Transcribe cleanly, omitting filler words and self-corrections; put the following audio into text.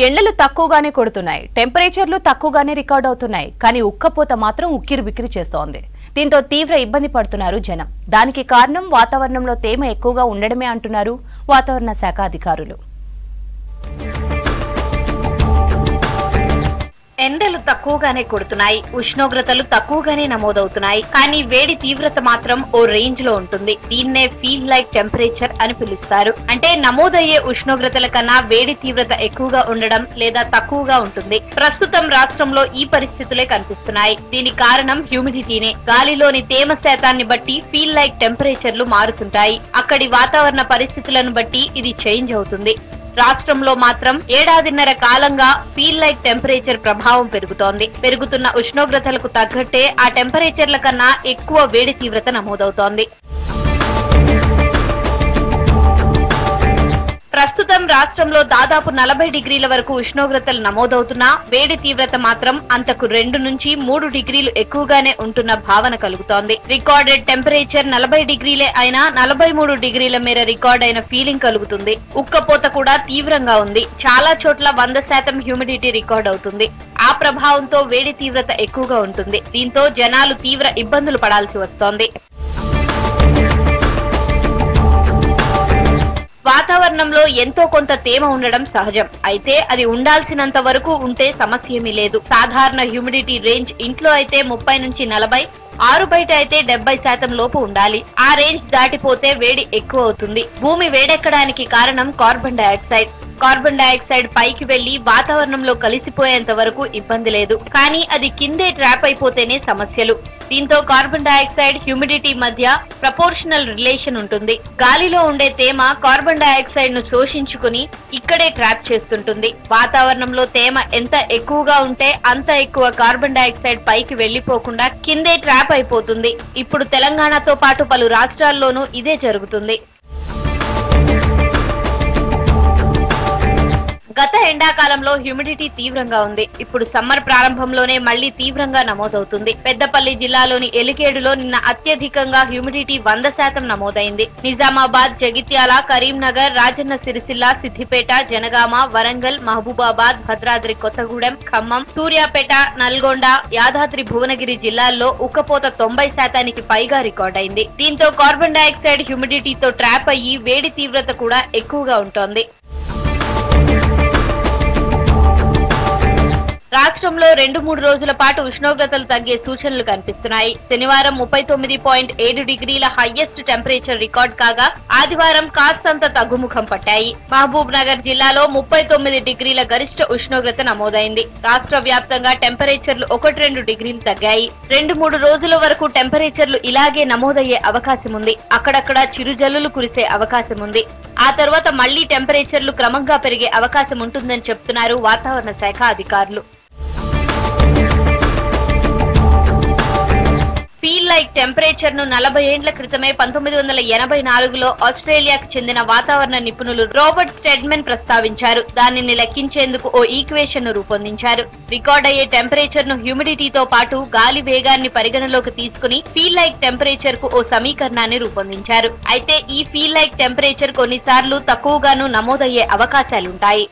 ఎండలు తక్కువగానే కొడుతున్నాయి, టెంపరేచర్లు తక్కువగానే రికార్డ్ అవుతున్నాయి. కానీ ఉక్కపోత మాత్రం ఉక్కిరిబిక్కిరి చేస్తోంది. దీంతో తీవ్ర ఇబ్బంది పడుతున్నారు జనం. దానికి కారణం వాతావరణంలో తేమ ఎక్కువగా ఉండడమే అంటున్నారు వాతావరణ శాఖ అధికారులు. ఎండలు తక్కువగానే కొడుతున్నాయి, ఉష్ణోగ్రతలు తక్కువగానే నమోదవుతున్నాయి. కానీ వేడి తీవ్రత మాత్రం ఓ రేంజ్ లో ఉంటుంది. దీన్నే ఫీల్ లైక్ టెంపరేచర్ అని పిలుస్తారు. అంటే నమోదయ్యే ఉష్ణోగ్రతల కన్నా వేడి తీవ్రత ఎక్కువగా ఉండడం లేదా తక్కువగా ఉంటుంది. ప్రస్తుతం రాష్ట్రంలో ఈ పరిస్థితులే కనిపిస్తున్నాయి. దీనికి కారణం హ్యూమిడిటీనే. గాలిలోని తేమ శాతాన్ని బట్టి ఫీల్ లైక్ టెంపరేచర్లు మారుతుంటాయి. అక్కడి వాతావరణ పరిస్థితులను బట్టి ఇది చేంజ్ అవుతుంది. రాష్ట్రంలో మాత్రం ఏడాదిన్నర కాలంగా ఫీల్ లైక్ టెంపరేచర్ ప్రభావం పెరుగుతోంది. పెరుగుతున్న ఉష్ణోగ్రతలకు తగ్గట్టే ఆ టెంపరేచర్ల కన్నా ఎక్కువ వేడి తీవ్రత నమోదవుతోంది. ప్రస్తుతం రాష్ట్రంలో దాదాపు 40 డిగ్రీల వరకు ఉష్ణోగ్రతలు నమోదవుతున్నా వేడి తీవ్రత మాత్రం అంతకు 2 నుంచి 3 డిగ్రీలు ఎక్కువగానే ఉంటున్న భావన కలుగుతోంది. రికార్డెడ్ టెంపరేచర్ 40 డిగ్రీలే అయినా 43 డిగ్రీల మేర రికార్డ్ అయిన ఫీలింగ్ కలుగుతుంది. ఉక్కపోత కూడా తీవ్రంగా ఉంది. చాలా చోట్ల 100% హ్యూమిడిటీ రికార్డ్ అవుతుంది. ఆ ప్రభావంతో వేడి తీవ్రత ఎక్కువగా ఉంటుంది. దీంతో జనాలు తీవ్ర ఇబ్బందులు పడాల్సి వస్తోంది. వాతావరణంలో ఎంతో కొంత తేమ ఉండడం సహజం. అయితే అది ఉండాల్సినంత వరకు ఉంటే సమస్యేమీ లేదు. సాధారణ హ్యూమిడిటీ రేంజ్ ఇంట్లో అయితే 30 నుంచి 40, ఆరు బయట అయితే 70% లోపు ఉండాలి. ఆ రేంజ్ దాటిపోతే వేడి ఎక్కువ అవుతుంది. భూమి వేడెక్కడానికి కారణం కార్బన్ డయాక్సైడ్. కార్బన్ డయాక్సైడ్ పైకి వెళ్లి వాతావరణంలో కలిసిపోయేంత వరకు ఇబ్బంది లేదు. కానీ అది కిందే ట్రాప్ అయిపోతేనే సమస్యలు. దీంతో కార్బన్ డయాక్సైడ్ హ్యూమిడిటీ మధ్య ప్రపోర్షనల్ రిలేషన్ ఉంటుంది. గాలిలో ఉండే తేమ కార్బన్ డయాక్సైడ్ ను శోషించుకుని ఇక్కడే ట్రాప్ చేస్తుంటుంది. వాతావరణంలో తేమ ఎంత ఎక్కువగా ఉంటే అంత ఎక్కువ కార్బన్ డయాక్సైడ్ పైకి వెళ్లిపోకుండా కిందే ట్రాప్ అయిపోతుంది. ఇప్పుడు తెలంగాణతో పాటు పలు రాష్ట్రాల్లోనూ ఇదే జరుగుతుంది. గత ఎండాకాలంలో హ్యూమిడిటీ తీవ్రంగా ఉంది. ఇప్పుడు సమ్మర్ ప్రారంభంలోనే మళ్లీ తీవ్రంగా నమోదవుతుంది. పెద్దపల్లి జిల్లాలోని ఎలికేడులో నిన్న అత్యధికంగా హ్యూమిడిటీ 100% నమోదైంది. నిజామాబాద్, జగిత్యాల, కరీంనగర్, రాజన్న సిరిసిల్ల, సిద్దిపేట, జనగామ, వరంగల్, మహబూబాబాద్, భద్రాద్రి కొత్తగూడెం, ఖమ్మం, సూర్యాపేట, నల్గొండ, యాదాద్రి భువనగిరి జిల్లాల్లో ఉక్కపోత 90% పైగా రికార్డైంది. దీంతో కార్బన్ డయాక్సైడ్ హ్యూమిడిటీతో ట్రాప్ అయ్యి వేడి తీవ్రత కూడా ఎక్కువగా ఉంటోంది. రాష్ట్రంలో 2-3 రోజుల పాటు ఉష్ణోగ్రతలు తగ్గే సూచనలు కనిపిస్తున్నాయి. శనివారం 39.7 డిగ్రీల హైయెస్ట్ టెంపరేచర్ రికార్డ్ కాగా ఆదివారం కాస్తంత తగ్గుముఖం పట్టాయి. మహబూబ్ నగర్ జిల్లాలో 39 డిగ్రీల గరిష్ట ఉష్ణోగ్రత నమోదైంది. రాష్ట్ర వ్యాప్తంగా టెంపరేచర్లు 1-2 డిగ్రీలు తగ్గాయి. 2-3 రోజుల వరకు టెంపరేచర్లు ఇలాగే నమోదయ్యే అవకాశం ఉంది. అక్కడక్కడ చిరుజల్లులు కురిసే అవకాశం ఉంది. ఆ తర్వాత మళ్లీ టెంపరేచర్లు క్రమంగా పెరిగే అవకాశం ఉంటుందని చెప్తున్నారు వాతావరణ శాఖ అధికారులు. ఫీల్ లైక్ టెంపరేచర్ ను 40 ఏండ్ల క్రితమే 1984లో ఆస్ట్రేలియాకు చెందిన వాతావరణ నిపుణులు రాబర్ట్ స్టెడ్మన్ ప్రస్తావించారు. దానిని లెక్కించేందుకు ఓ ఈక్వేషన్ ను రూపొందించారు. రికార్డ్ అయ్యే టెంపరేచర్ ను హ్యూమిడిటీతో పాటు గాలి వేగాన్ని పరిగణలోకి తీసుకుని ఫీల్ లైక్ టెంపరేచర్ కు ఓ సమీకరణాన్ని రూపొందించారు. అయితే ఈ ఫీల్ లైక్ టెంపరేచర్ కొన్నిసార్లు తక్కువగాను నమోదయ్యే అవకాశాలుంటాయి.